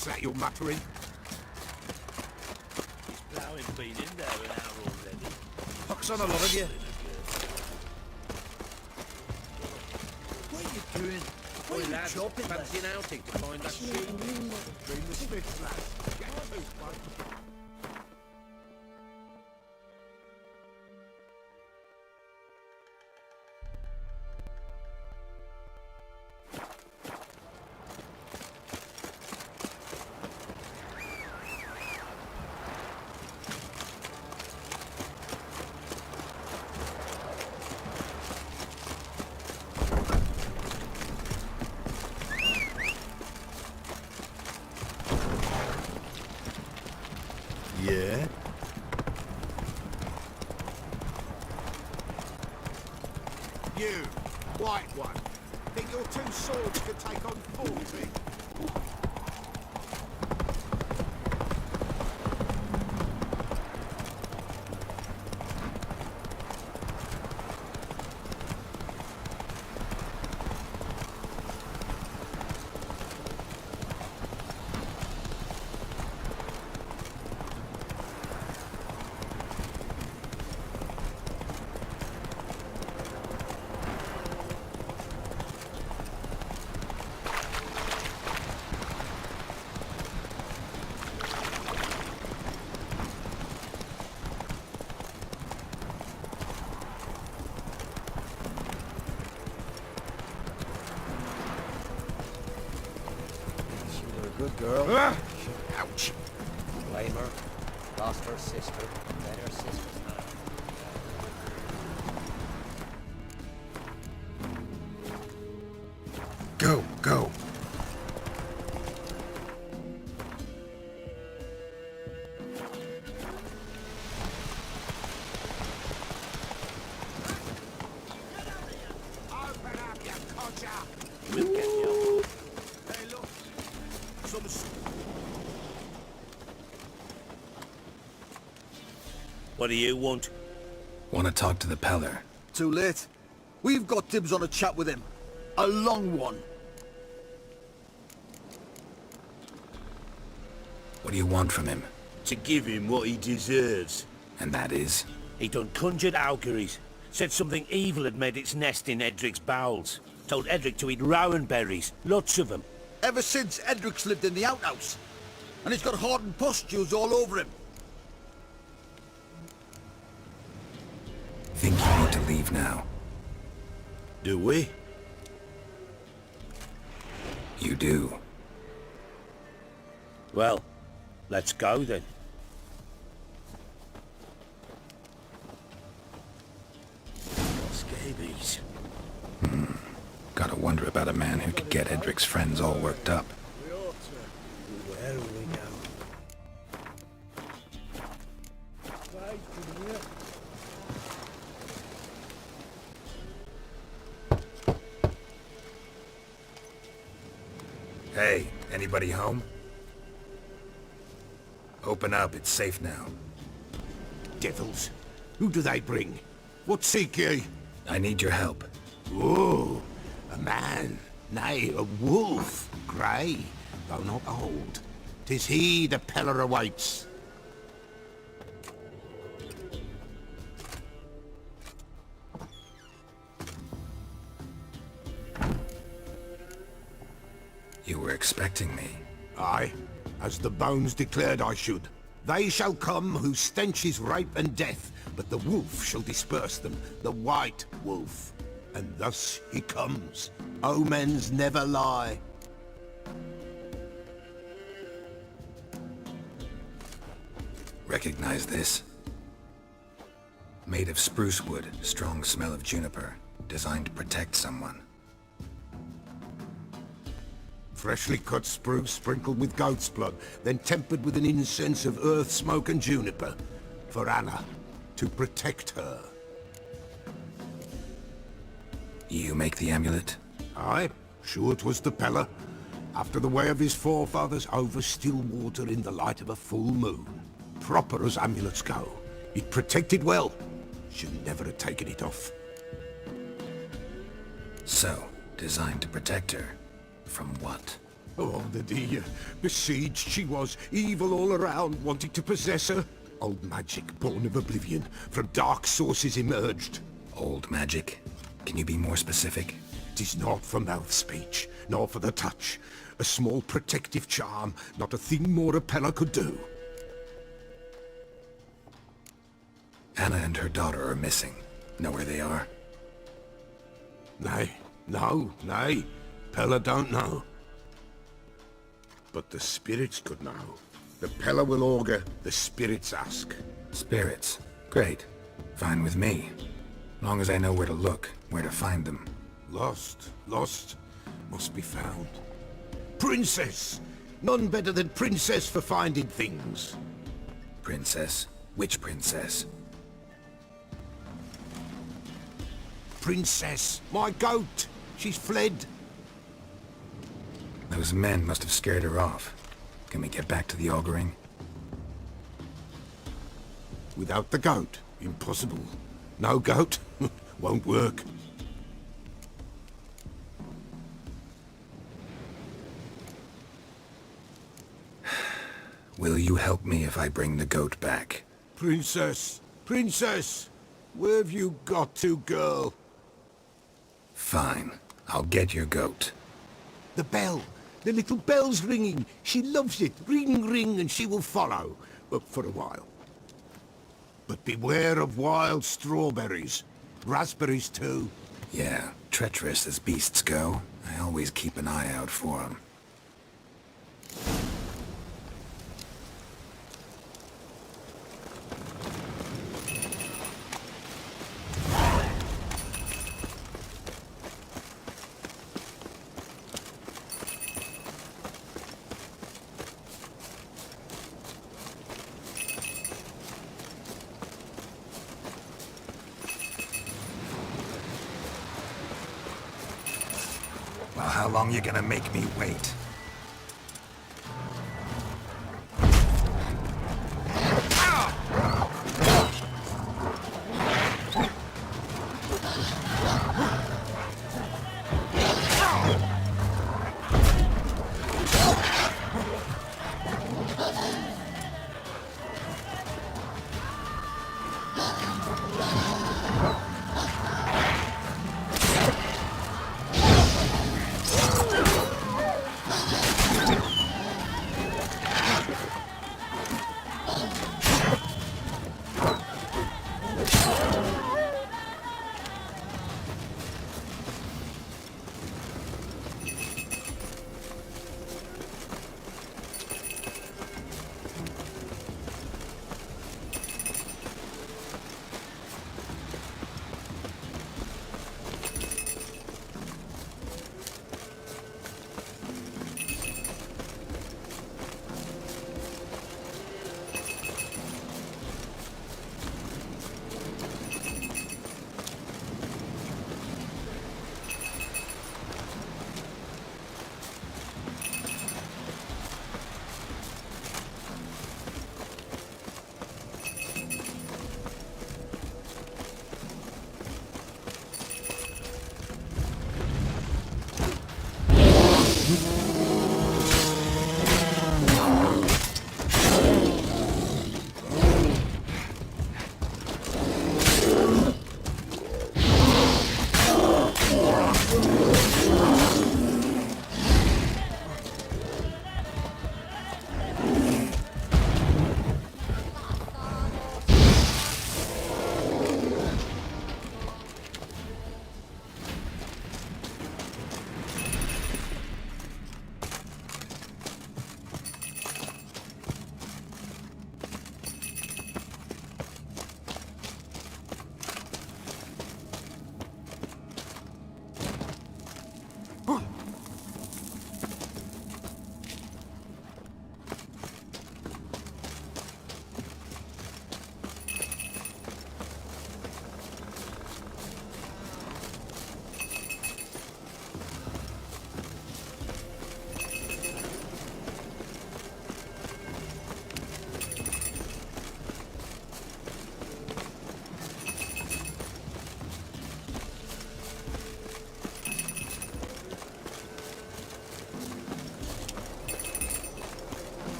What's that you're muttering? Plowing's been in there an hour already. Pox on a lot of you. What are you doing? What Oi, are you lads, chopping fancy an outing to find that sheep? Dream the Smiths, lads. Get to, bud. Yeah? You, white one. Think your two swords could take on 40? She were a good girl. Ouch. Blame her. Lost her sister. Let her sister's hand. Go, go. Open up, you codger. We'll get you. Hey, look. What do you want? Want to talk to the Peller. Too late. We've got dibs on a chat with him. A long one. What do you want from him? To give him what he deserves. And that is? He done conjured auguries. Said something evil had made its nest in Edric's bowels. Told Edric to eat rowan berries. Lots of them. Ever since Edric's lived in the outhouse. And he's got hardened pustules all over him. Think you need to leave now? Do we? You do. Well, let's go then. Scabies. Gotta wonder about a man who could get Edric's friends all worked up. Where will we go? Hey, anybody home? Open up, it's safe now. Devils. Who do they bring? What seek ye? I need your help. Oh, a man. Nay, a wolf. Grey, though not old. 'Tis he the Peller awaits. You were expecting me. Aye, as the bones declared I should. They shall come whose stench is rape and death, but the wolf shall disperse them, the white wolf. And thus he comes. Omens never lie. Recognize this? Made of spruce wood, strong smell of juniper. Designed to protect someone. Freshly cut spruce sprinkled with goat's blood, then tempered with an incense of earth, smoke and juniper. For Anna, to protect her. You make the amulet? Aye, sure 'twas the Peller. After the way of his forefathers, over still water in the light of a full moon. Proper as amulets go. It protected well. Should never have taken it off. So, designed to protect her. From what? Oh, the dear. Besieged she was, evil all around, wanting to possess her. Old magic, born of oblivion, from dark sources emerged. Old magic? Can you be more specific? 'Tis not for mouth speech, nor for the touch. A small protective charm, not a thing more Apella could do. Anna and her daughter are missing. Know where they are? Nay, nay. Pella don't know. But the spirits could know. The Pella will augur, the spirits ask. Spirits. Great. Fine with me. Long as I know where to look, where to find them. Lost, must be found. Princess! None better than Princess for finding things. Princess? Which princess? Princess, my goat! She's fled. Those men must have scared her off. Can we get back to the auguring? Without the goat, impossible. No goat, won't work. Will you help me if I bring the goat back? Princess, where have you got to, girl? Fine. I'll get your goat. The bell. The little bell's ringing. She loves it. Ring, ring, and she will follow. But for a while. But beware of wild strawberries. Raspberries, too. Yeah, treacherous as beasts go. I always keep an eye out for them. Well, how long you gonna make me wait?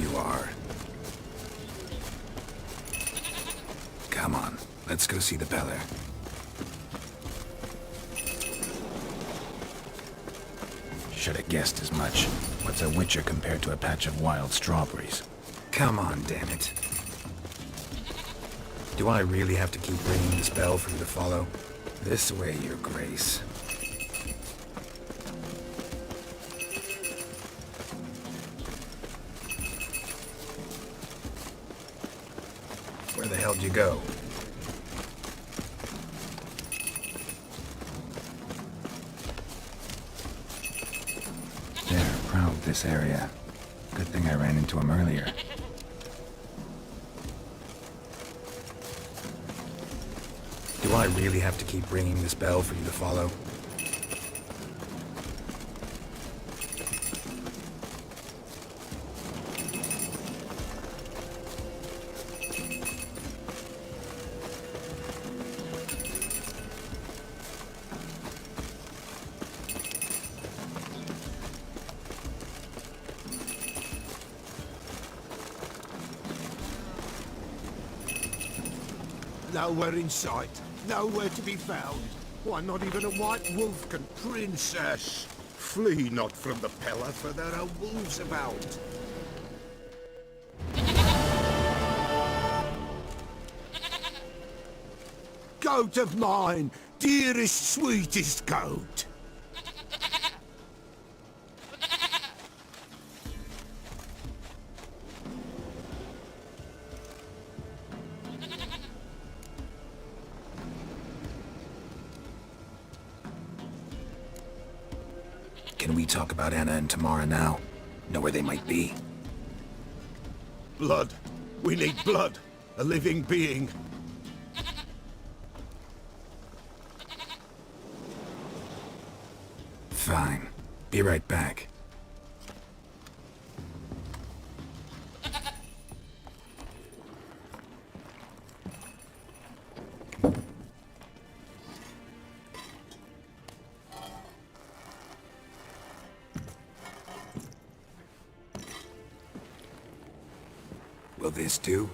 you are. Come on, let's go see the Beller. Should have guessed as much. What's a witcher compared to a patch of wild strawberries? Come on, damn it. Do I really have to keep ringing this bell for you to follow? This way, your grace. Where the hell did you go? They're proud of this area. Good thing I ran into him earlier. Do I really have to keep ringing this bell for you to follow? Nowhere in sight. Nowhere to be found. Why, not even a white wolf can... Princess! Flee not from the Pellar, for there are wolves about. Goat of mine! Dearest, sweetest goat! Can we talk about Anna and Tamara now? Know where they might be? Blood. We need blood. A living being. Fine. Be right back. Will this do?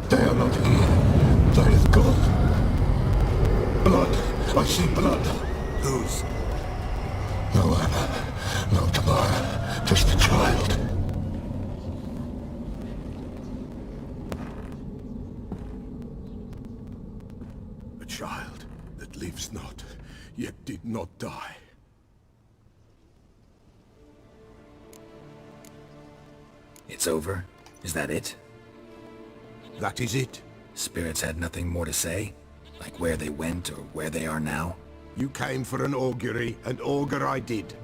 They are not here. There is God. Blood. I see blood. Whose? No Anna. No Tamara. Just the child. A child that lives not, yet did not die. It's over? Is that it? That is it. Spirits had nothing more to say? Like where they went or where they are now? You came for an augury, and augur I did.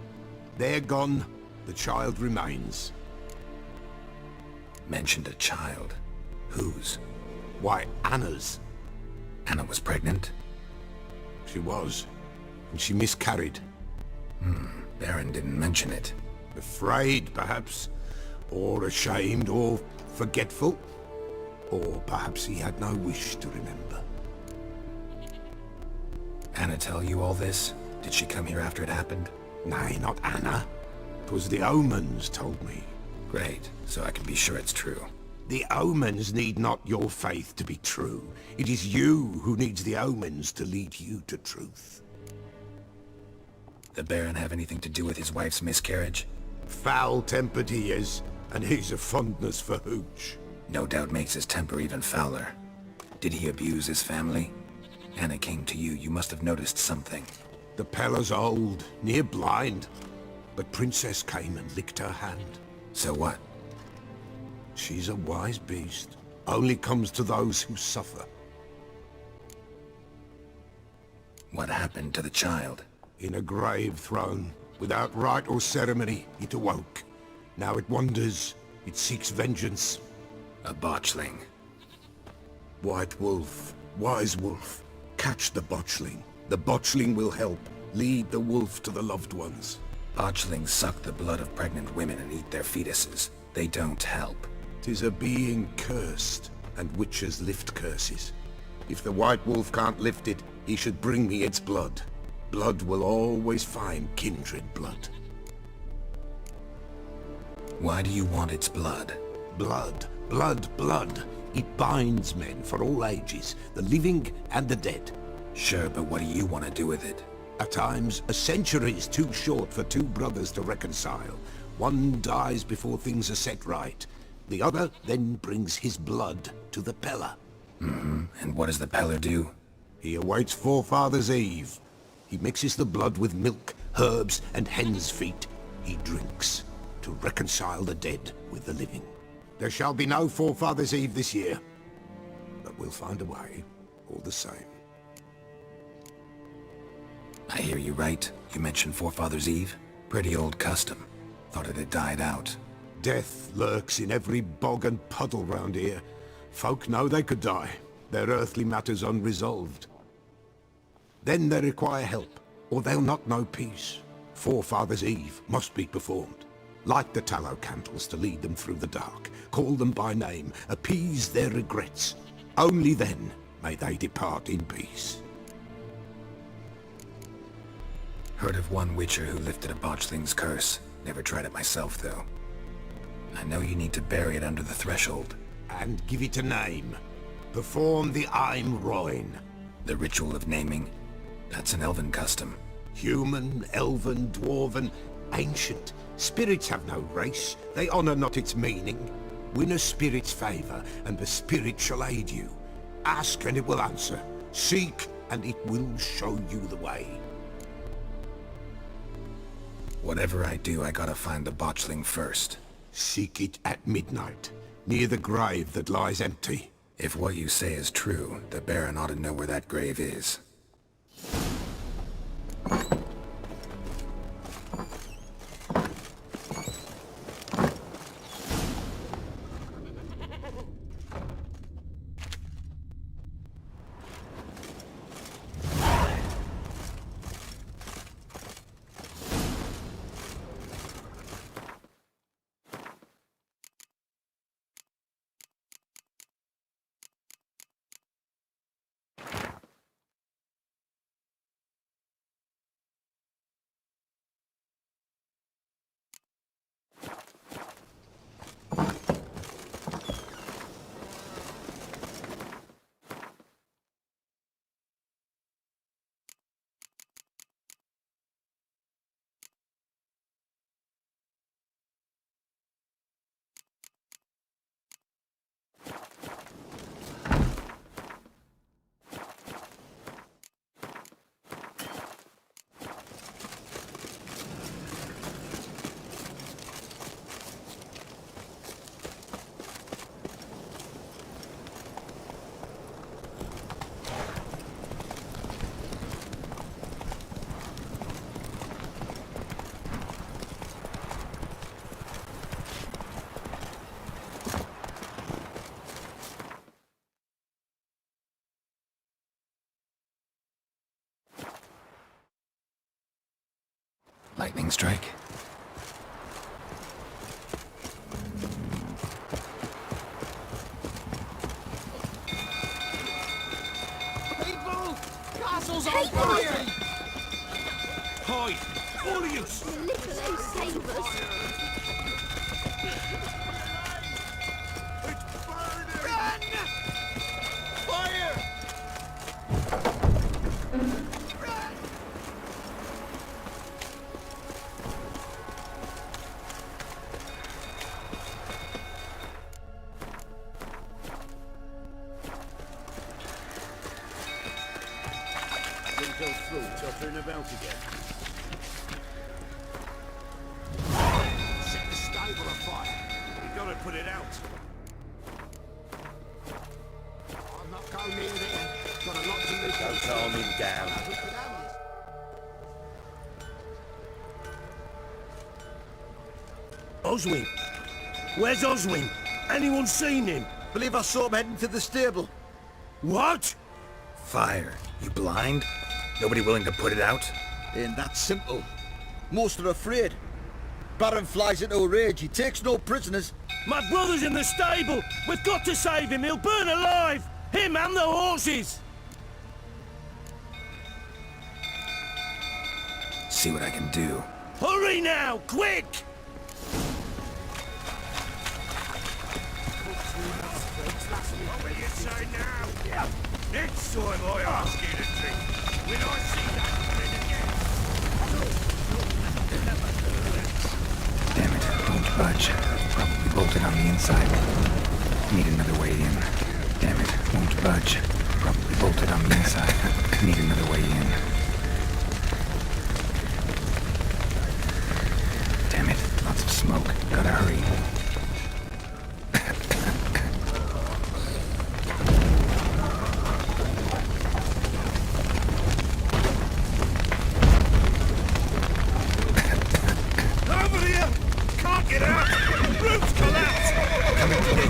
They're gone. The child remains. Mentioned a child. Whose? Why, Anna's. Anna was pregnant? She was. And she miscarried. Baron didn't mention it. Afraid, perhaps. Or ashamed, or forgetful. Or perhaps he had no wish to remember. Anna tell you all this? Did she come here after it happened? Nay, not Anna. 'Twas the omens told me. Great, so I can be sure it's true. The omens need not your faith to be true. It is you who needs the omens to lead you to truth. The Baron have anything to do with his wife's miscarriage? Foul-tempered he is, and he's a fondness for hooch. No doubt makes his temper even fouler. Did he abuse his family? Anna came to you, you must have noticed something. The Pellar's old, near blind. But Princess came and licked her hand. So what? She's a wise beast. Only comes to those who suffer. What happened to the child? In a grave thrown. Without rite or ceremony, it awoke. Now it wanders. It seeks vengeance. A botchling. White Wolf, Wise Wolf, catch the botchling. The botchling will help. Lead the wolf to the loved ones. Botchlings suck the blood of pregnant women and eat their fetuses. They don't help. 'Tis a being cursed, and witches lift curses. If the White Wolf can't lift it, he should bring me its blood. Blood will always find kindred blood. Why do you want its blood? Blood, blood, blood. It binds men for all ages, the living and the dead. Sure, but what do you want to do with it? At times, a century is too short for two brothers to reconcile. One dies before things are set right. The other then brings his blood to the Peller. And what does the Peller do? He awaits Forefather's Eve. He mixes the blood with milk, herbs, and hen's feet. He drinks to reconcile the dead with the living. There shall be no Forefather's Eve this year, but we'll find a way, all the same. I hear you right. You mentioned Forefather's Eve? Pretty old custom. Thought it had died out. Death lurks in every bog and puddle round here. Folk know they could die, their earthly matters unresolved. Then they require help, or they'll not know peace. Forefather's Eve must be performed. Light the tallow candles to lead them through the dark. Call them by name, appease their regrets. Only then may they depart in peace. Heard of one witcher who lifted a botchling's curse. Never tried it myself, though. I know you need to bury it under the threshold. And give it a name. Perform the Aim Roin. The ritual of naming? That's an elven custom. Human, elven, dwarven, ancient. Spirits have no race. They honor not its meaning. Win a spirit's favor, and the spirit shall aid you. Ask, and it will answer. Seek, and it will show you the way. Whatever I do, I gotta find the botchling first. Seek it at midnight, near the grave that lies empty. If what you say is true, the Baron ought to know where that grave is. Lightning strike? People! Castle's on fire! Hide! All of you! Niccolo, save us! Run! Fire! Didn't go through, tottering about again. Set the stable afire. We gotta put it out. I'll not go near there. Don't calm him down. Oswin! Where's Oswin? Anyone seen him? Believe I saw him heading to the stable. What? Fire. You blind? Nobody willing to put it out? Ain't that simple. Most are afraid. Baron flies into a rage. He takes no prisoners. My brother's in the stable! We've got to save him! He'll burn alive! Him and the horses! See what I can do. Hurry now! Quick! What will you say now? Next time I ask you to drink, when I see that grin again... Damn it, won't budge. Probably bolted on the inside. Need another way in. Damn it, won't budge. Probably bolted on the inside. Need another way in. Damn it, lots of smoke. Gotta hurry. Over here! Can't get out! Roof's collapsed! Coming to me!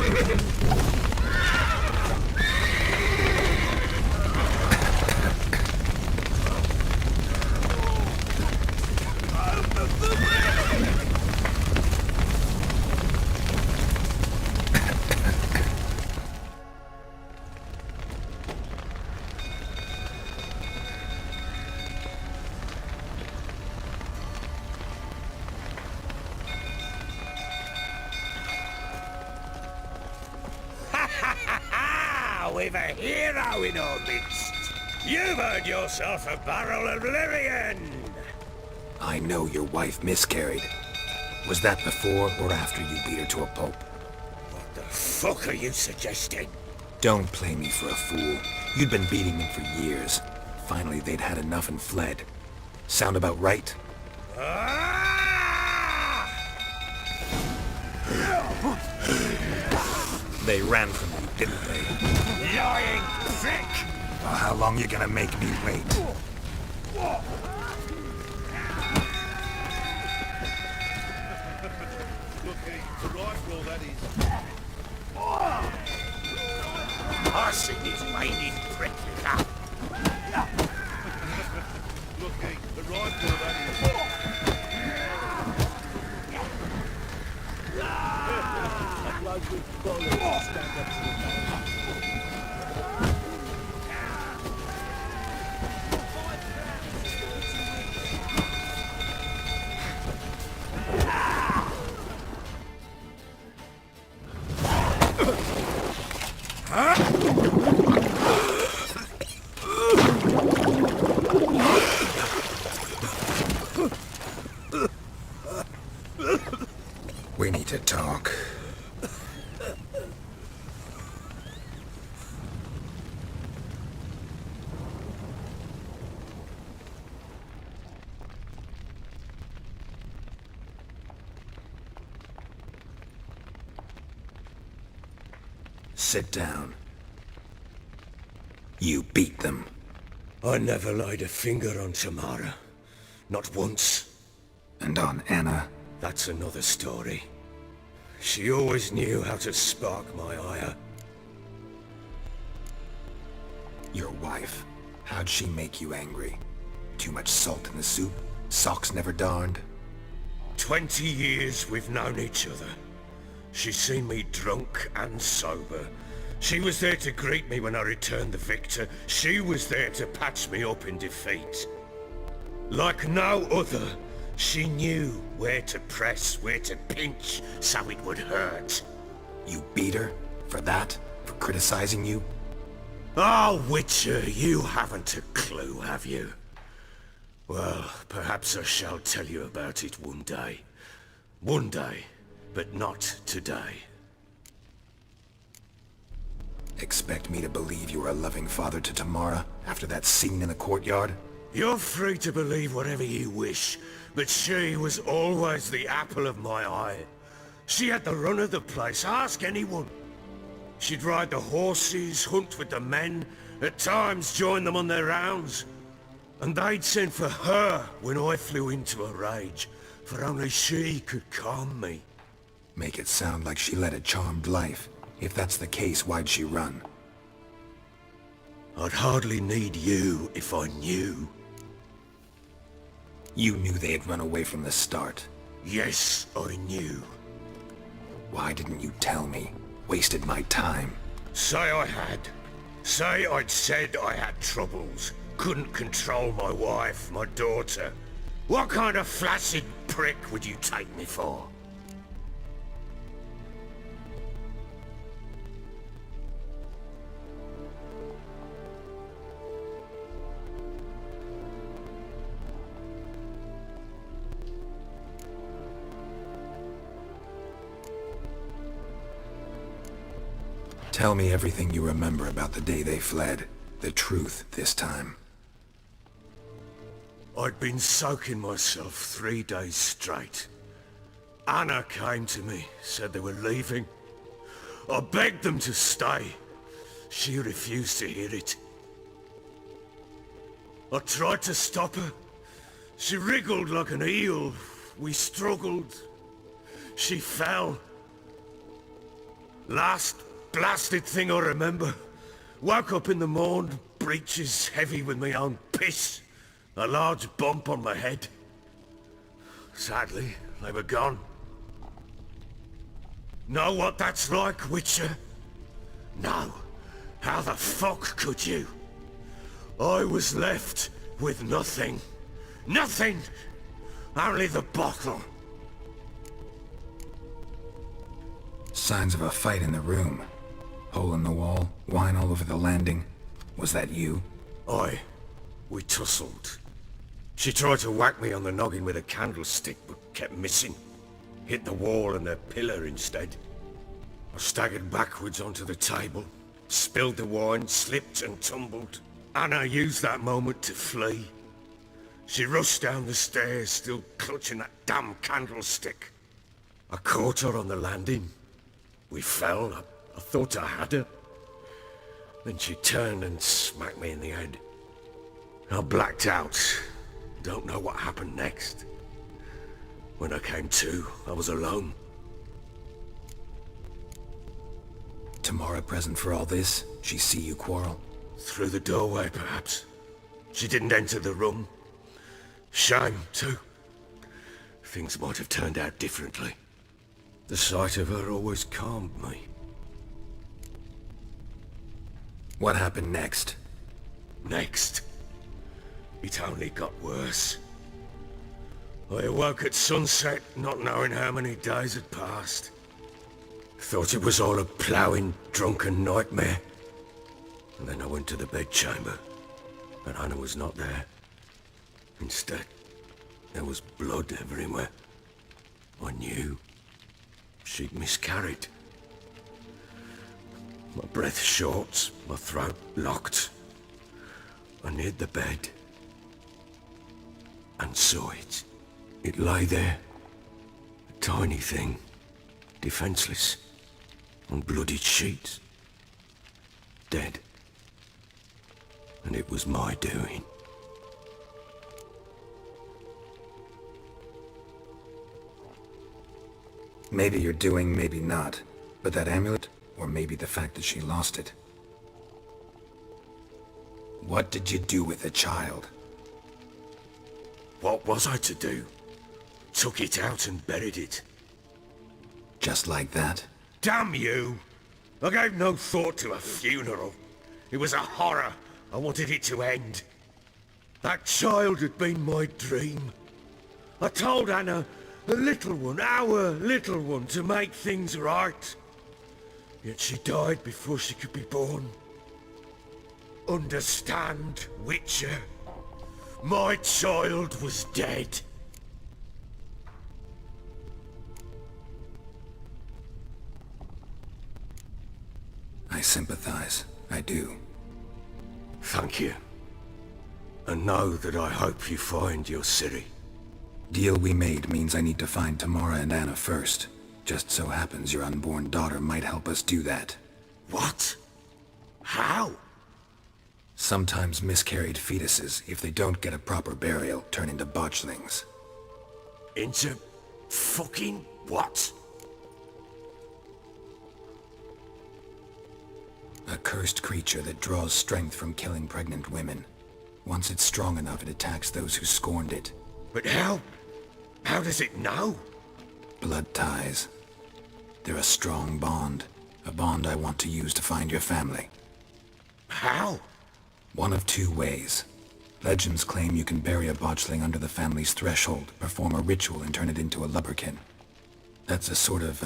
We've a hero in our midst. You've earned yourself a barrel of Lyrian. I know your wife miscarried. Was that before or after you beat her to a pulp? What the fuck are you suggesting? Don't play me for a fool. You'd been beating them for years. Finally, they'd had enough and fled. Sound about right? Ah! They ran from you, didn't they? Lying prick! Well, how long you gonna make me wait? Horse in his whining prick, you We need to talk. Sit down. You beat them. I never laid a finger on Tamara. Not once. And on Anna. That's another story. She always knew how to spark my ire. Your wife. How'd she make you angry? Too much salt in the soup? Socks never darned? 20 years we've known each other. She's seen me drunk and sober. She was there to greet me when I returned the victor. She was there to patch me up in defeat. Like no other, she knew where to press, where to pinch, so it would hurt. You beat her? For that? For criticizing you? Oh, Witcher, you haven't a clue, have you? Well, perhaps I shall tell you about it one day. One day, but not today. Expect me to believe you were a loving father to Tamara after that scene in the courtyard? You're free to believe whatever you wish, but she was always the apple of my eye. She had the run of the place, ask anyone. She'd ride the horses, hunt with the men, At times joined them on their rounds. And they'd send for her when I flew into a rage, for only she could calm me. Make it sound like she led a charmed life. If that's the case, why'd she run? I'd hardly need you if I knew. You knew they had run away from the start. Yes, I knew. Why didn't you tell me? Wasted my time. Say I had. Say I'd said I had troubles. Couldn't control my wife, my daughter. What kind of flaccid prick would you take me for? Tell me everything you remember about the day they fled. The truth this time. I'd been soaking myself 3 days straight. Anna came to me, said they were leaving. I begged them to stay. She refused to hear it. I tried to stop her. She wriggled like an eel. We struggled. She fell. Last blasted thing I remember. Woke up in the morn, breeches heavy with my own piss. A large bump on my head. Sadly, they were gone. Know what that's like, Witcher? No. How the fuck could you? I was left with nothing. Nothing! Only the bottle. Signs of a fight in the room. Hole in the wall, wine all over the landing. Was that you? Aye. We tussled. She tried to whack me on the noggin with a candlestick, but kept missing. Hit the wall and the pillar instead. I staggered backwards onto the table, spilled the wine, slipped and tumbled. Anna used that moment to flee. She rushed down the stairs, still clutching that damn candlestick. I caught her on the landing. We fell. I thought I had her. Then she turned and smacked me in the head. I blacked out. Don't know what happened next. When I came to, I was alone. Tamara present for all this? She see you quarrel? Through the doorway, perhaps. She didn't enter the room. Shame, too. Things might have turned out differently. The sight of her always calmed me. What happened next? Next, it only got worse. I awoke at sunset, not knowing how many days had passed. Thought it was all a ploughing, drunken nightmare. And then I went to the bedchamber, but Anna was not there. Instead, there was blood everywhere. I knew she'd miscarried. My breath short, my throat locked. I neared the bed and saw it. It lay there, a tiny thing, defenseless, on bloodied sheets, dead. And it was my doing. Maybe you're doing, maybe not. But that amulet, or maybe the fact that she lost it. What did you do with the child? What was I to do? Took it out and buried it. Just like that? Damn you! I gave no thought to a funeral. It was a horror. I wanted it to end. That child had been my dream. I told Anna, the little one, our little one, to make things right. Yet she died before she could be born. Understand, Witcher? My child was dead. I sympathize. I do. Thank you. And know that I hope you find your Ciri. Deal we made means I need to find Tamara and Anna first. Just so happens your unborn daughter might help us do that. What? How? Sometimes miscarried fetuses, if they don't get a proper burial, turn into botchlings. Into fucking what? A cursed creature that draws strength from killing pregnant women. Once it's strong enough, it attacks those who scorned it. But how? How does it know? Blood ties. They're a strong bond. A bond I want to use to find your family. How? One of two ways. Legends claim you can bury a botchling under the family's threshold, perform a ritual, and turn it into a lubberkin. That's a sort of,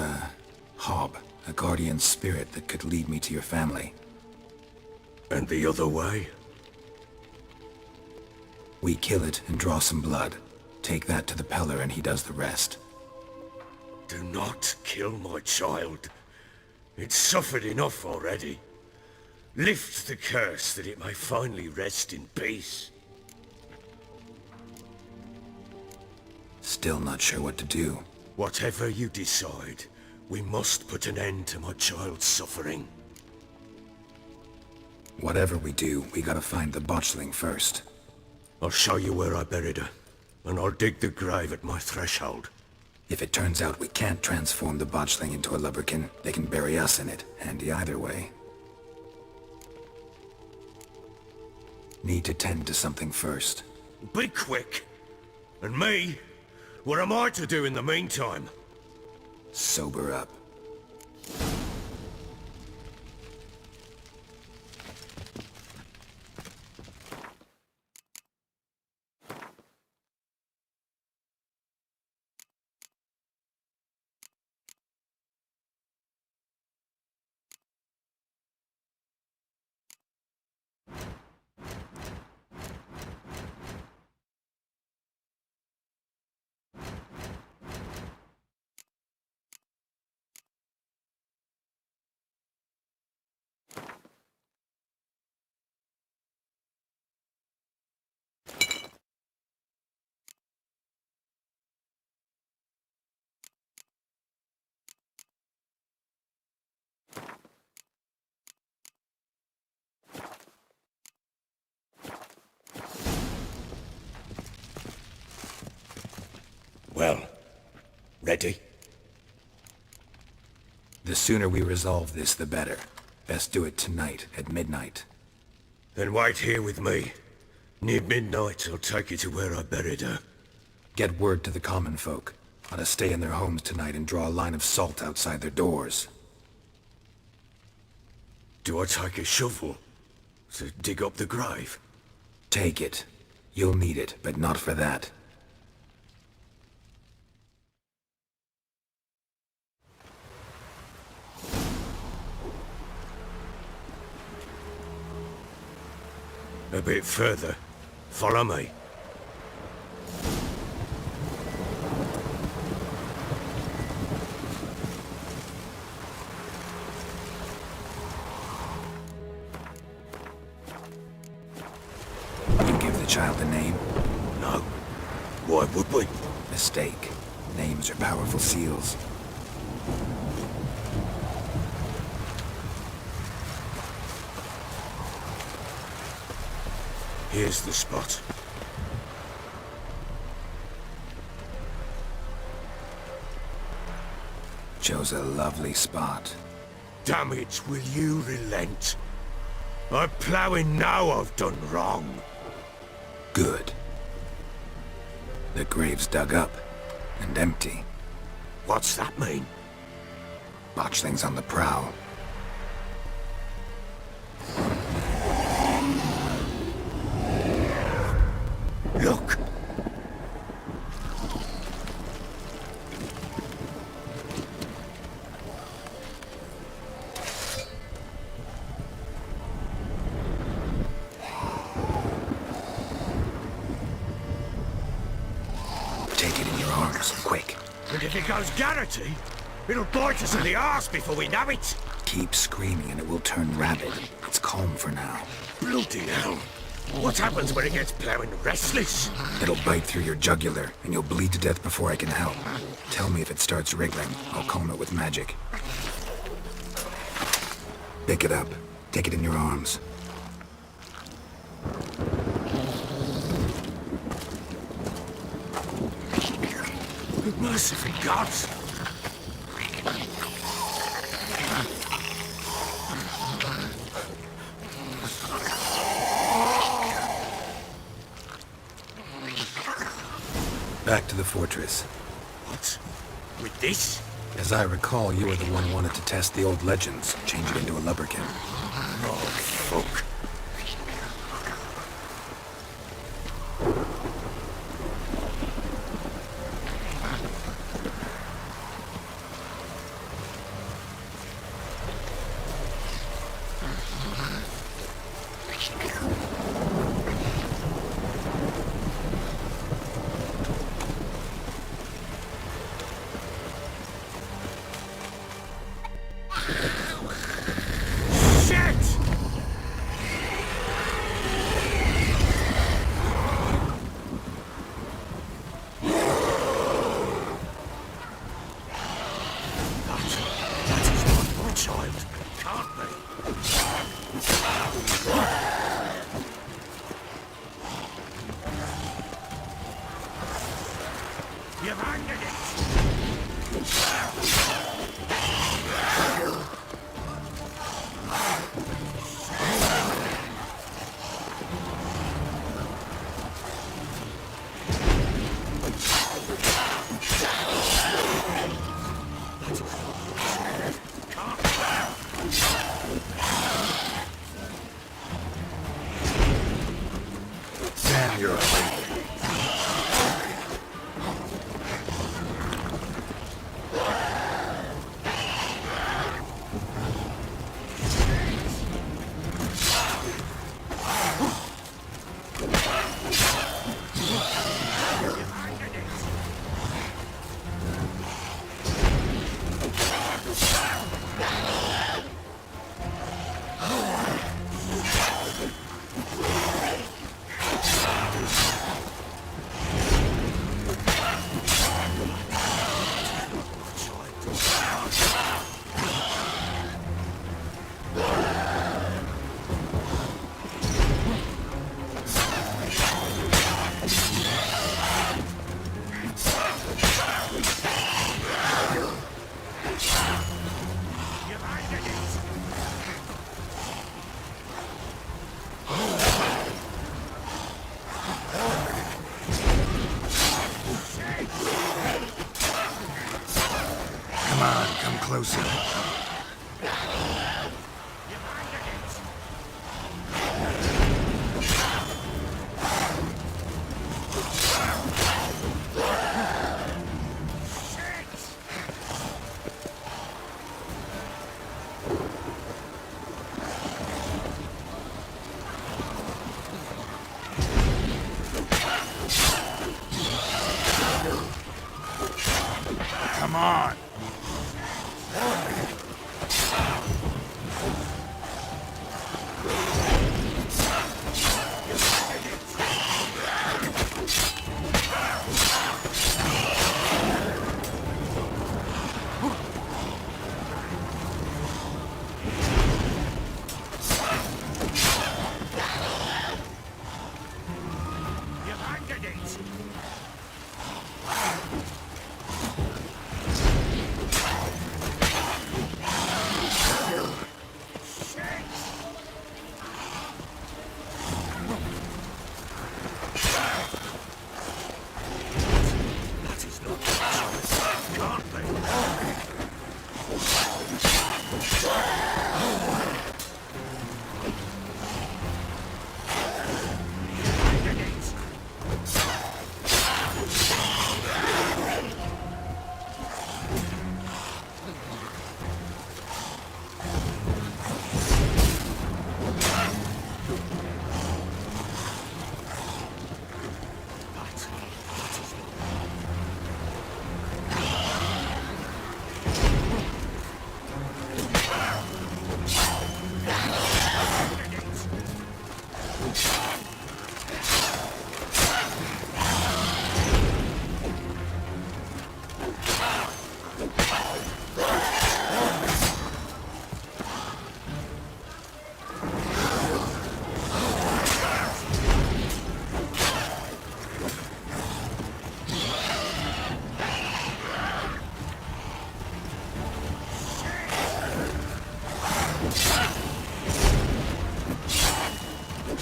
hob, a guardian spirit that could lead me to your family. And the other way? We kill it and draw some blood. Take that to the Peller and he does the rest. Do not kill my child. It's suffered enough already. Lift the curse that it may finally rest in peace. Still not sure what to do. Whatever you decide, we must put an end to my child's suffering. Whatever we do, we gotta find the botchling first. I'll show you where I buried her, and I'll dig the grave at my threshold. If it turns out we can't transform the botchling into a lubberkin, they can bury us in it. Handy either way. Need to tend to something first. Be quick. And me? What am I to do in the meantime? Sober up. Well, ready? The sooner we resolve this, the better. Best do it tonight, at midnight. Then wait here with me. Near midnight, I'll take you to where I buried her. Get word to the common folk. Ought to stay in their homes tonight and draw a line of salt outside their doors. Do I take a shovel to dig up the grave? Take it. You'll need it, but not for that. A bit further. Follow me. You give the child a name? No. Why would we? Mistake. Names are powerful seals. Here's the spot. Chose a lovely spot. Damn it, will you relent? I'm ploughing now I've done wrong. Good. The grave's dug up and empty. What's that mean? Botchling's on the prowl. Look! Take it in your arms, quick. And if it goes Garrity, it'll bite us in the arse before we know it. Keep screaming and it will turn rabid. It's calm for now. Bloody hell. What happens when it gets ploughing restless? It'll bite through your jugular, and you'll bleed to death before I can help. Tell me if it starts wriggling. I'll calm it with magic. Pick it up. Take it in your arms. Pacific gods! Back to the fortress. What? With this? As I recall, you were the one who wanted to test the old legends, change it into a lubberkin. Oh, fuck. Shit! That is not my child. Can't be.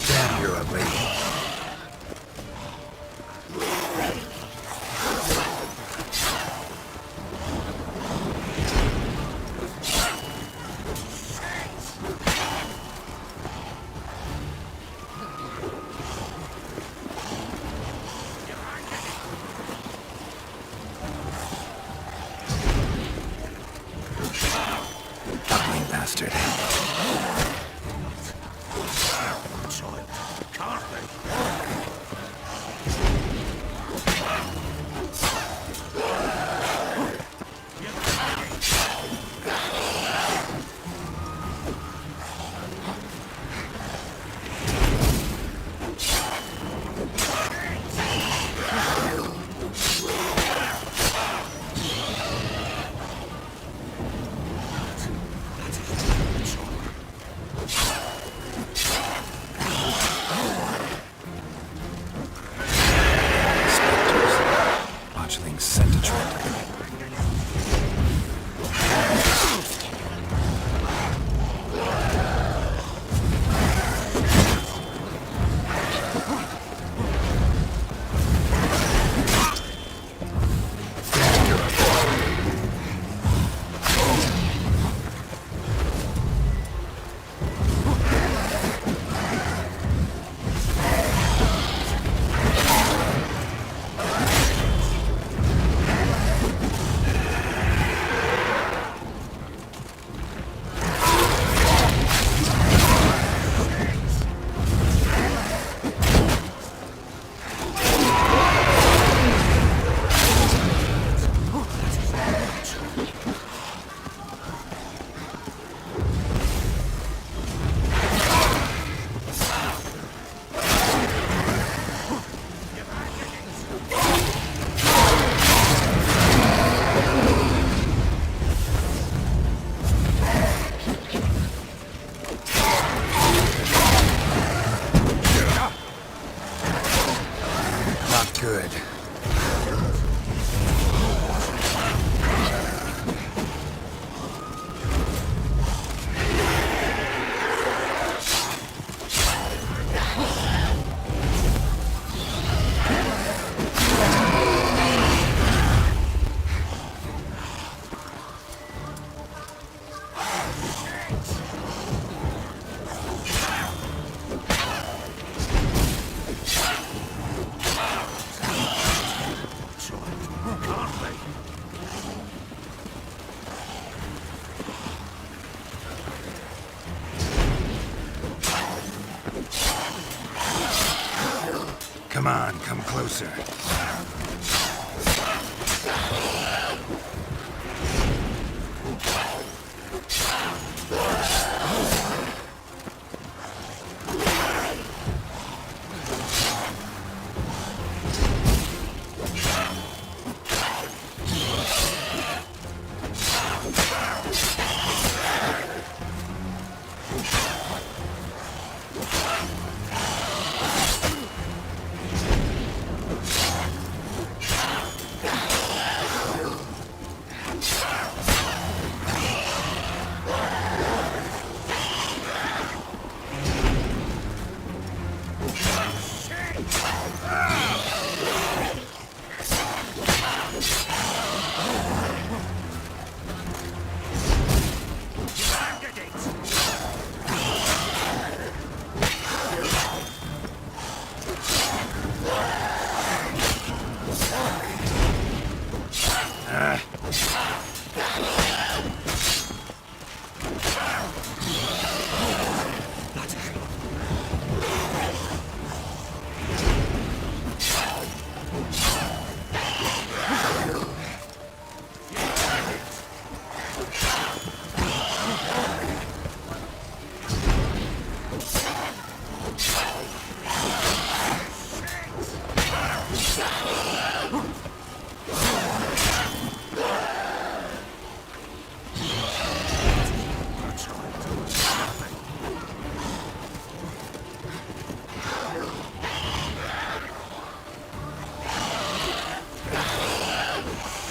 Damn, you're ugly. Ugly bastard. Child, can't they? Botchling sent a trap. Not good. Come on, come closer.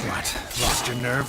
What? Lost your nerve?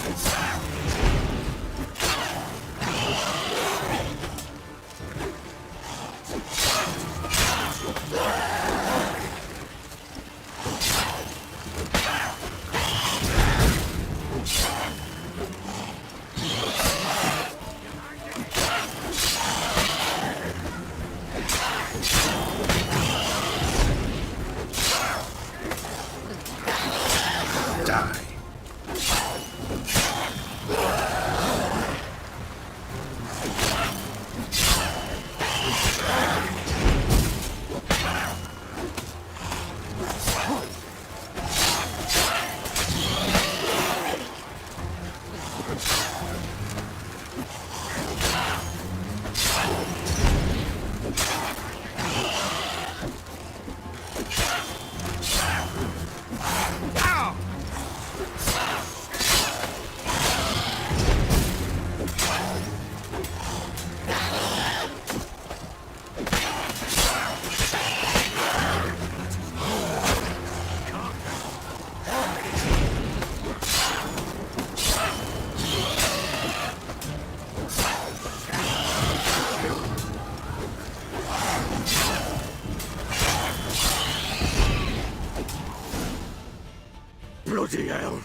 Bloody hell!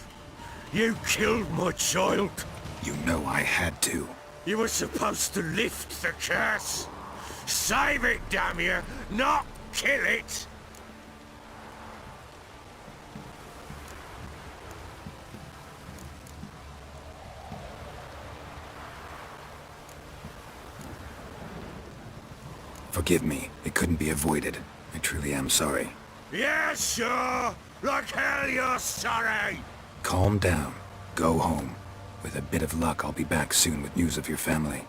You killed my child! You know I had to. You were supposed to lift the curse! Save it, damn you! Not kill it! Forgive me. It couldn't be avoided. I truly am sorry. Yeah, sure! Like hell you're sorry! Calm down. Go home. With a bit of luck, I'll be back soon with news of your family.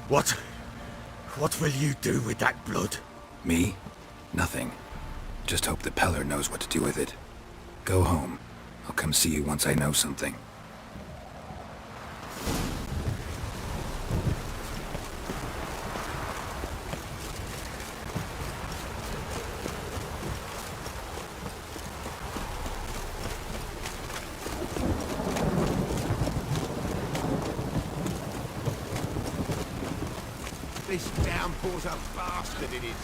What will you do with that blood? Me? Nothing. Just hope the Peller knows what to do with it. Go home. I'll come see you once I know something. This downpour's a bastard, it is.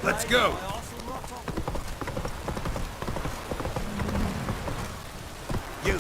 Let's go! You!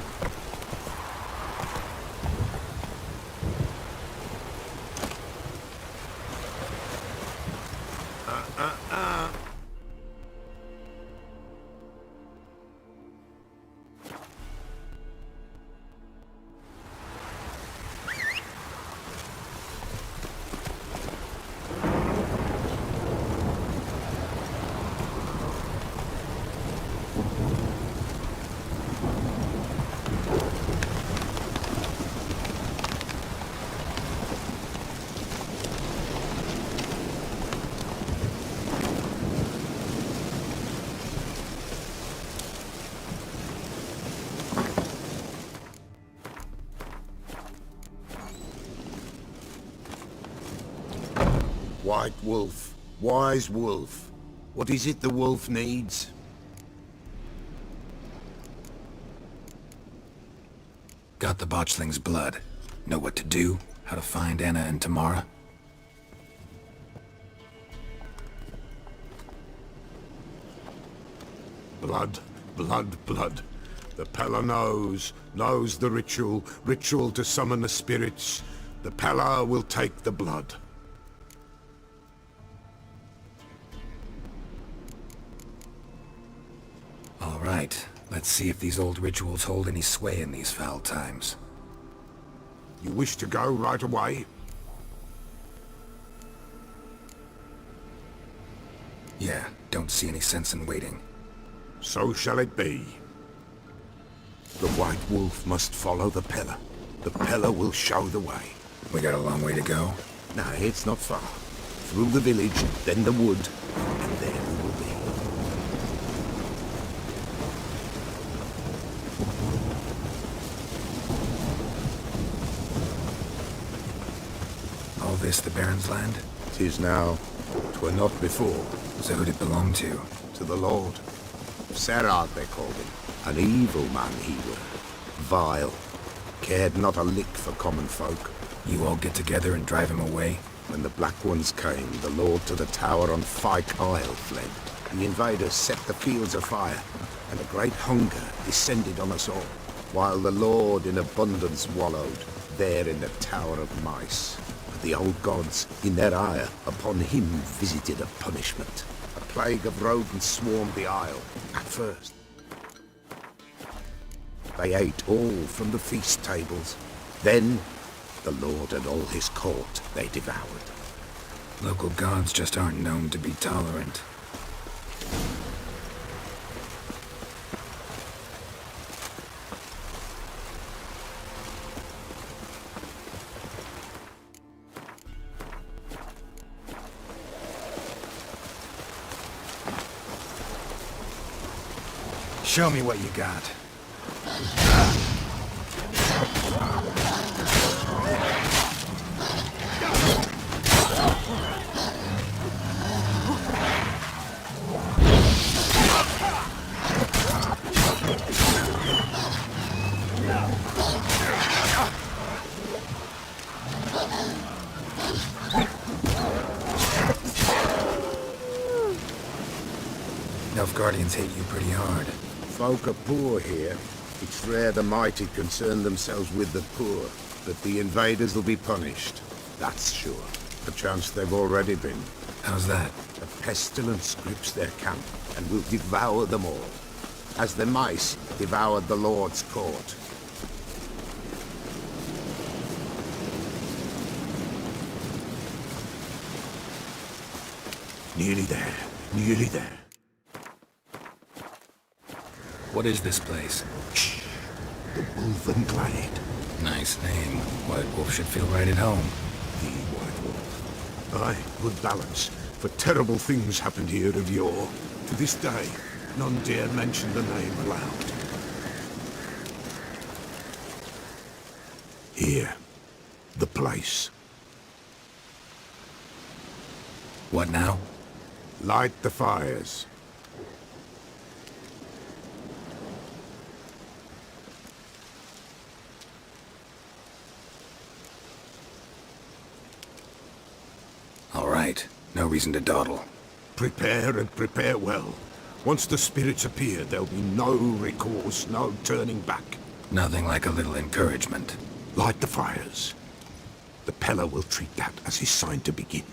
White Wolf, wise wolf. What is it the wolf needs? Got the botchling's blood. Know what to do? How to find Anna and Tamara? Blood, blood, blood. The Peller knows the ritual to summon the spirits. The Peller will take the blood. All right. Let's see if these old rituals hold any sway in these foul times. You wish to go right away? Yeah, don't see any sense in waiting. So shall it be. The White Wolf must follow the Peller. The Peller will show the way. We got a long way to go. No, it's not far. Through the village, then the wood, and there we will be. All this the Baron's land? 'Tis now. 'Twere not before. So who'd it belong to? To the Lord. Serad they called him. An evil man he were. Vile. cared not a lick for common folk. You all get together and drive him away? When the Black Ones came, the Lord to the tower on Fyke Isle fled. The invaders set the fields afire, and a great hunger descended on us all, while the Lord in abundance wallowed, there in the Tower of Mice. But the old gods, in their ire, upon him visited a punishment. A plague of rodents swarmed the isle, at first. They ate all from the feast tables. Then, the Lord and all his court they devoured. Local gods just aren't known to be tolerant. Show me what you got. Nilfgaardians hate you pretty hard. Folk are poor here. It's rare the mighty concern themselves with the poor, but the invaders will be punished. That's sure. Perchance they've already been. How's that? A pestilence grips their camp and will devour them all, as the mice devoured the Lord's court. Nearly there. Nearly there. What is this place? Shh. The Wolven Glade. Nice name. White Wolf should feel right at home. The White Wolf. Aye, good balance. For terrible things happened here of yore. To this day, none dare mention the name aloud. Here. The place. What now? Light the fires. All right. No reason to dawdle. Prepare and prepare well. Once the spirits appear, there'll be no recourse, no turning back. Nothing like a little encouragement. Light the fires. The Peller will treat that as his sign to begin.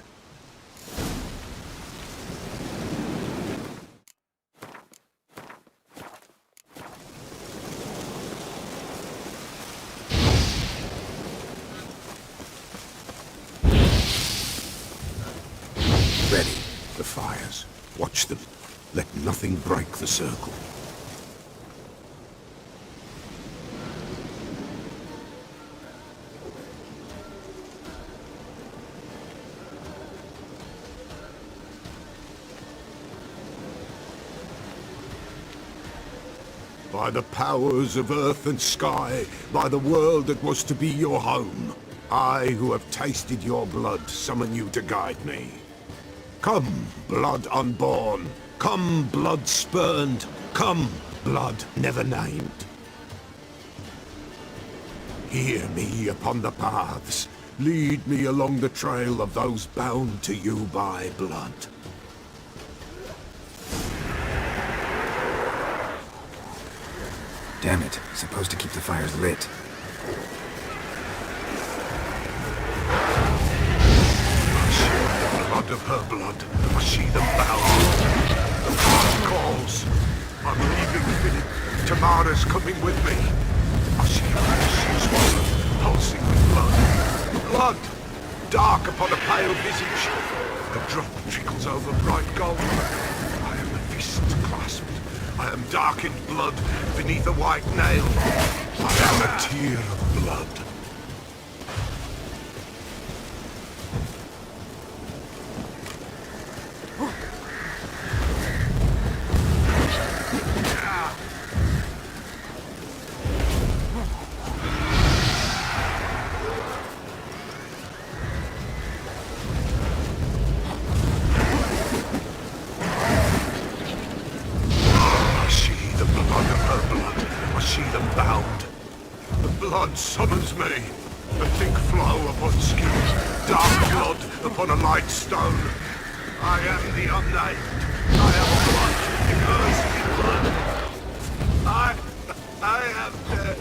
Ready. The fires. Watch them. Let nothing break the circle. By the powers of earth and sky, by the world that was to be your home, I, who have tasted your blood, summon you to guide me. Come, blood unborn. Come, blood spurned. Come, blood never named. Hear me upon the paths. Lead me along the trail of those bound to you by blood. Damn it. Supposed to keep the fires lit. Blood of her blood. I see them bound. The blood calls. I'm leaving Philip. Tamara's coming with me. I see her swollen, pulsing with blood. Blood! Dark upon a pale visage. A drop trickles over bright gold. I am a fist clasped. I am darkened blood beneath a white nail. I am a tear of blood. I see the blood of her blood. I see them bound. The blood so summons me. A thick flow upon skin, dark blood upon a light stone. I am the unnamed. I am blood, cursed in blood. I am dead.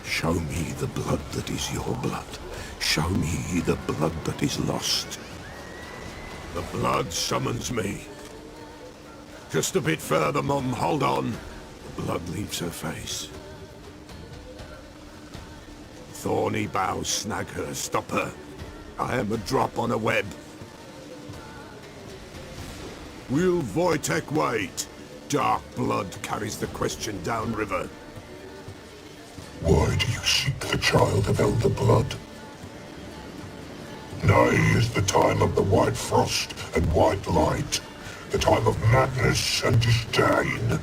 Show me the blood that is your blood. Show me the blood that is lost. The blood summons me. Just a bit further, Mum. Hold on. The blood leaves her face. Thorny boughs snag her. Stop her. I am a drop on a web. Will Wojtek wait? Dark blood carries the question downriver. Why do you seek the child of Elder Blood? Nigh is the time of the white frost and white light, the time of madness and disdain.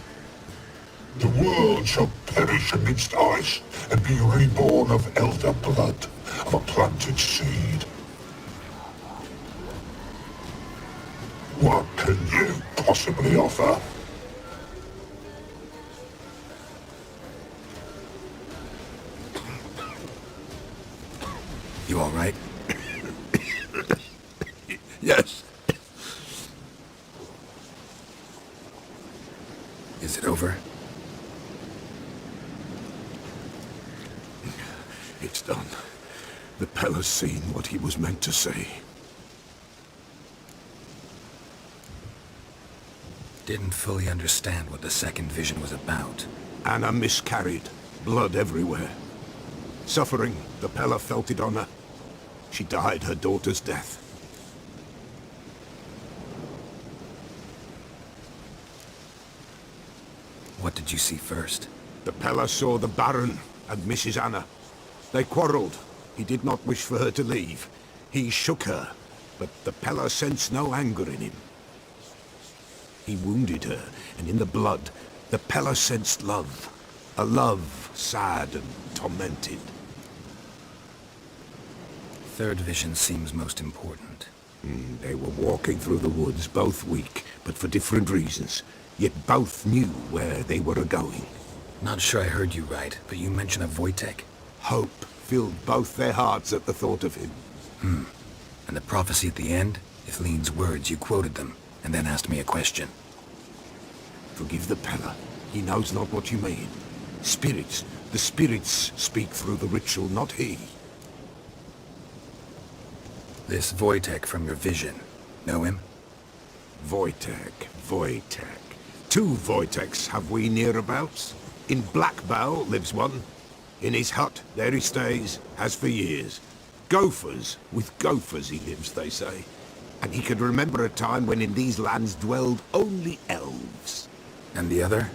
The world shall perish amidst ice and be reborn of Elder Blood, of a planted seed. What can you possibly offer? You all right? Yes. Is it over? It's done. The Pella's seen what he was meant to see. Didn't fully understand what the second vision was about. Anna miscarried. Blood everywhere. Suffering, the Pella felt it on her. She died her daughter's death. What did you see first? The Pella saw the Baron and Mrs. Anna. They quarreled. He did not wish for her to leave. He shook her, but the Pella sensed no anger in him. He wounded her, and in the blood, the Pella sensed love. A love sad and tormented. Third vision seems most important. They were walking through the woods, both weak, but for different reasons. Yet both knew where they were going. Not sure I heard you right, but you mentioned a Wojtek. Hope filled both their hearts at the thought of him. And the prophecy at the end? Ithlinne's words, you quoted them, and then asked me a question. Forgive the Pella. He knows not what you mean. Spirits. The spirits speak through the ritual, not he. This Wojtek from your vision. Know him? Wojtek. Two Wojteks have we nearabouts. In Blackbow lives one. In his hut, there he stays, has for years. Gophers, with gophers he lives, they say. And he could remember a time when in these lands dwelled only elves. And the other?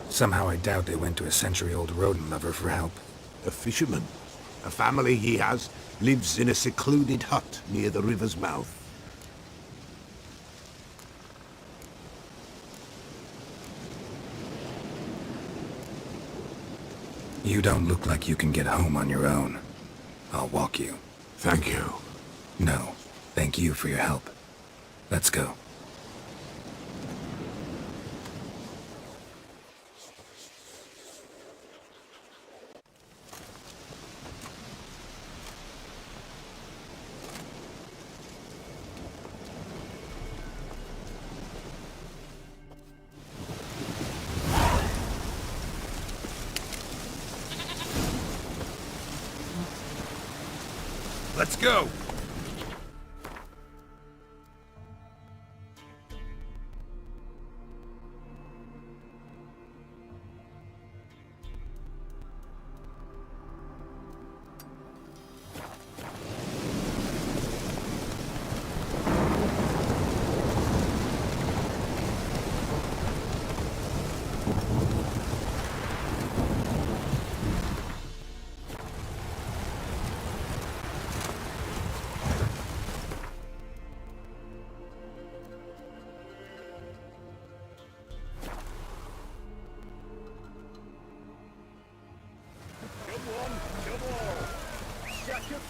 Somehow I doubt they went to a century-old rodent lover for help. A fisherman. A family he has lives in a secluded hut near the river's mouth. You don't look like you can get home on your own. I'll walk you. Thank you. No, thank you for your help. Let's go. Let's go!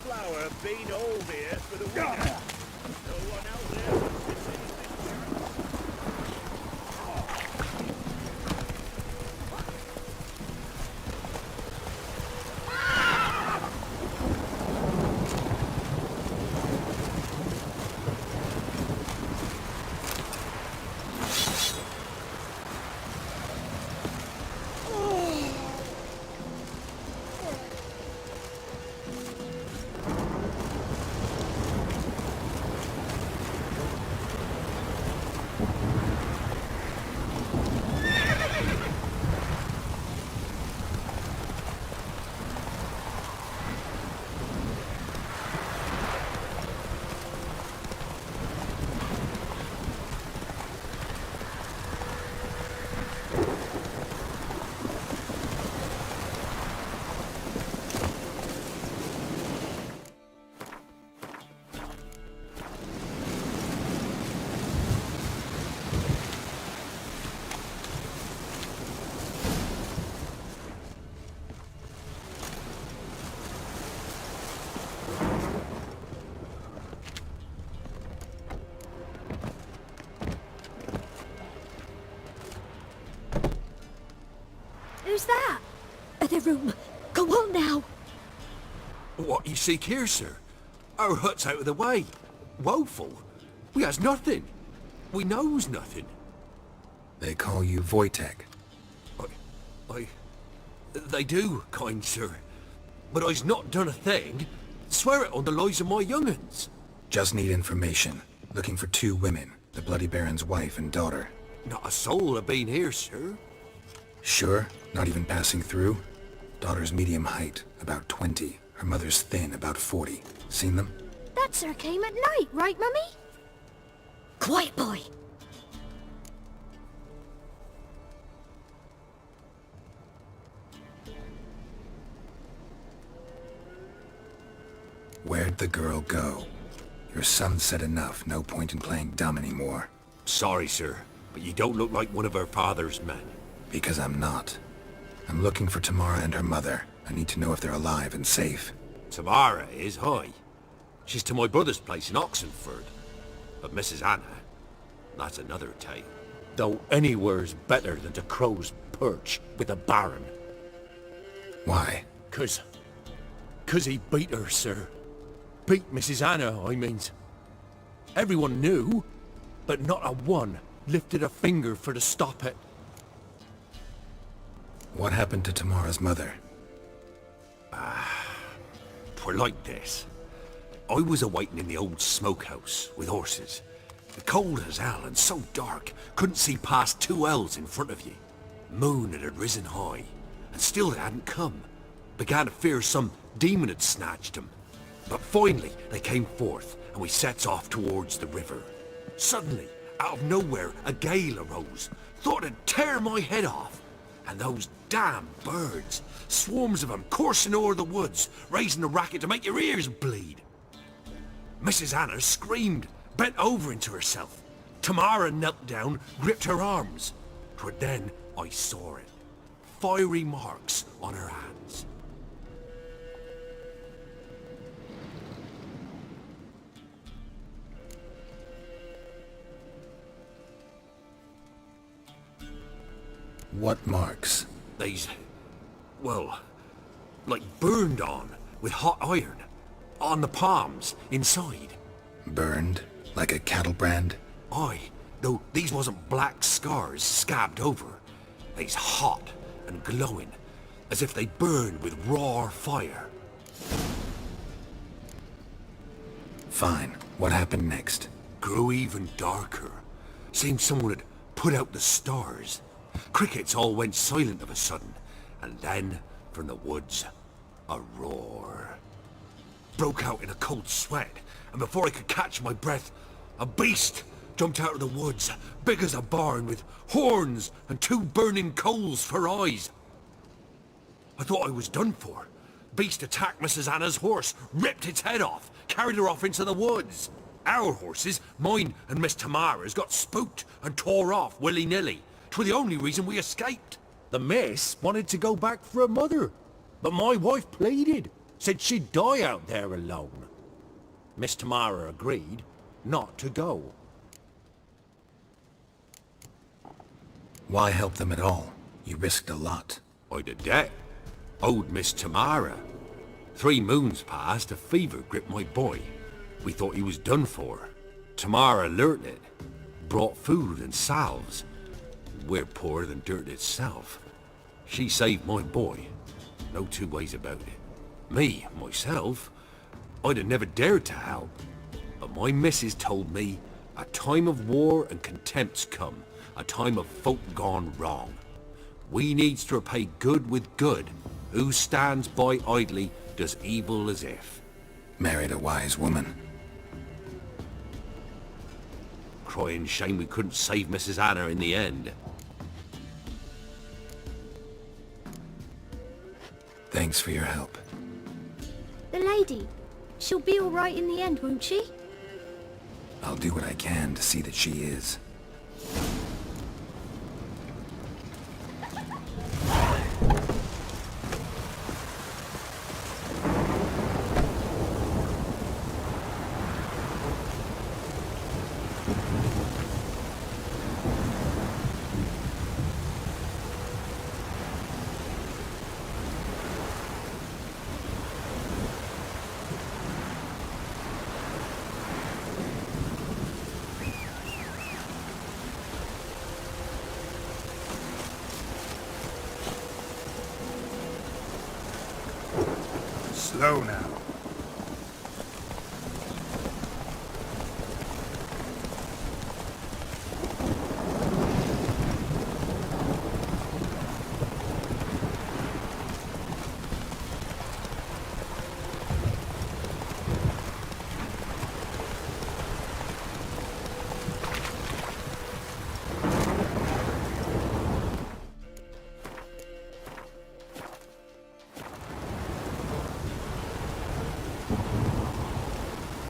Flower been all here for the winter. No one out there wants anything. Who's that? The room. Go on now. What you seek here, sir? Our hut's out of the way. Woeful. We has nothing. We knows nothing. They call you Wojtek. They do, kind sir. But I's not done a thing. Swear it on the lives of my young'uns. Just need information. Looking for 2 women, the Bloody Baron's wife and daughter. Not a soul have been here, sir. Sure? Not even passing through? Daughter's medium height, about 20. Her mother's thin, about 40. Seen them? That sir came at night, right, Mummy? Quiet, boy. Where'd the girl go? Your son said enough, no point in playing dumb anymore. Sorry, sir, but you don't look like one of her father's men. Because I'm not. I'm looking for Tamara and her mother. I need to know if they're alive and safe. Tamara is, hi. She's to my brother's place in Oxenford. But Mrs. Anna, that's another tale. Though anywhere's better than to Crow's Perch with a baron. Why? 'Cause he beat her, sir. Beat Mrs. Anna, I means. Everyone knew, but not a one lifted a finger for to stop it. What happened to Tamara's mother? 'Twere like this. I was awaiting in the old smokehouse with horses. Cold as hell and so dark, couldn't see past 2 ells in front of ye. Moon had risen high, and still they hadn't come. Began to fear some demon had snatched them. But finally they came forth, and we sets off towards the river. Suddenly, out of nowhere, a gale arose. Thought it'd tear my head off. And those damn birds, swarms of them coursing o'er the woods, raising a racket to make your ears bleed. Mrs. Anna screamed, bent over into herself. Tamara knelt down, gripped her arms. 'Twere then I saw it. Fiery marks on her hands. What marks? They's, well, like burned on with hot iron. On the palms, inside. Burned? Like a cattle brand? Aye, though these wasn't black scars scabbed over. They's hot and glowing, as if they burned with raw fire. Fine. What happened next? Grew even darker. Seemed someone had put out the stars. Crickets all went silent of a sudden, and then, from the woods, a roar. Broke out in a cold sweat, and before I could catch my breath, a beast jumped out of the woods, big as a barn, with horns and 2 burning coals for eyes. I thought I was done for. Beast attacked Mrs. Anna's horse, ripped its head off, carried her off into the woods. Our horses, mine and Miss Tamara's, got spooked and tore off willy-nilly. 'Twere the only reason we escaped. The miss wanted to go back for her mother, but my wife pleaded, said she'd die out there alone. Miss Tamara agreed not to go. Why help them at all? You risked a lot. I'd a debt. Owed Miss Tamara. 3 moons passed, a fever gripped my boy. We thought he was done for. Tamara learnt it. Brought food and salves. We're poorer than dirt itself. She saved my boy. No 2 ways about it. Me, myself, I'd have never dared to help. But my missus told me a time of war and contempt's come. A time of folk gone wrong. We needs to repay good with good. Who stands by idly does evil as if. Married a wise woman. Crying shame we couldn't save Mrs. Anna in the end. Thanks for your help. The lady. She'll be all right in the end, won't she? I'll do what I can to see that she is. Slow now.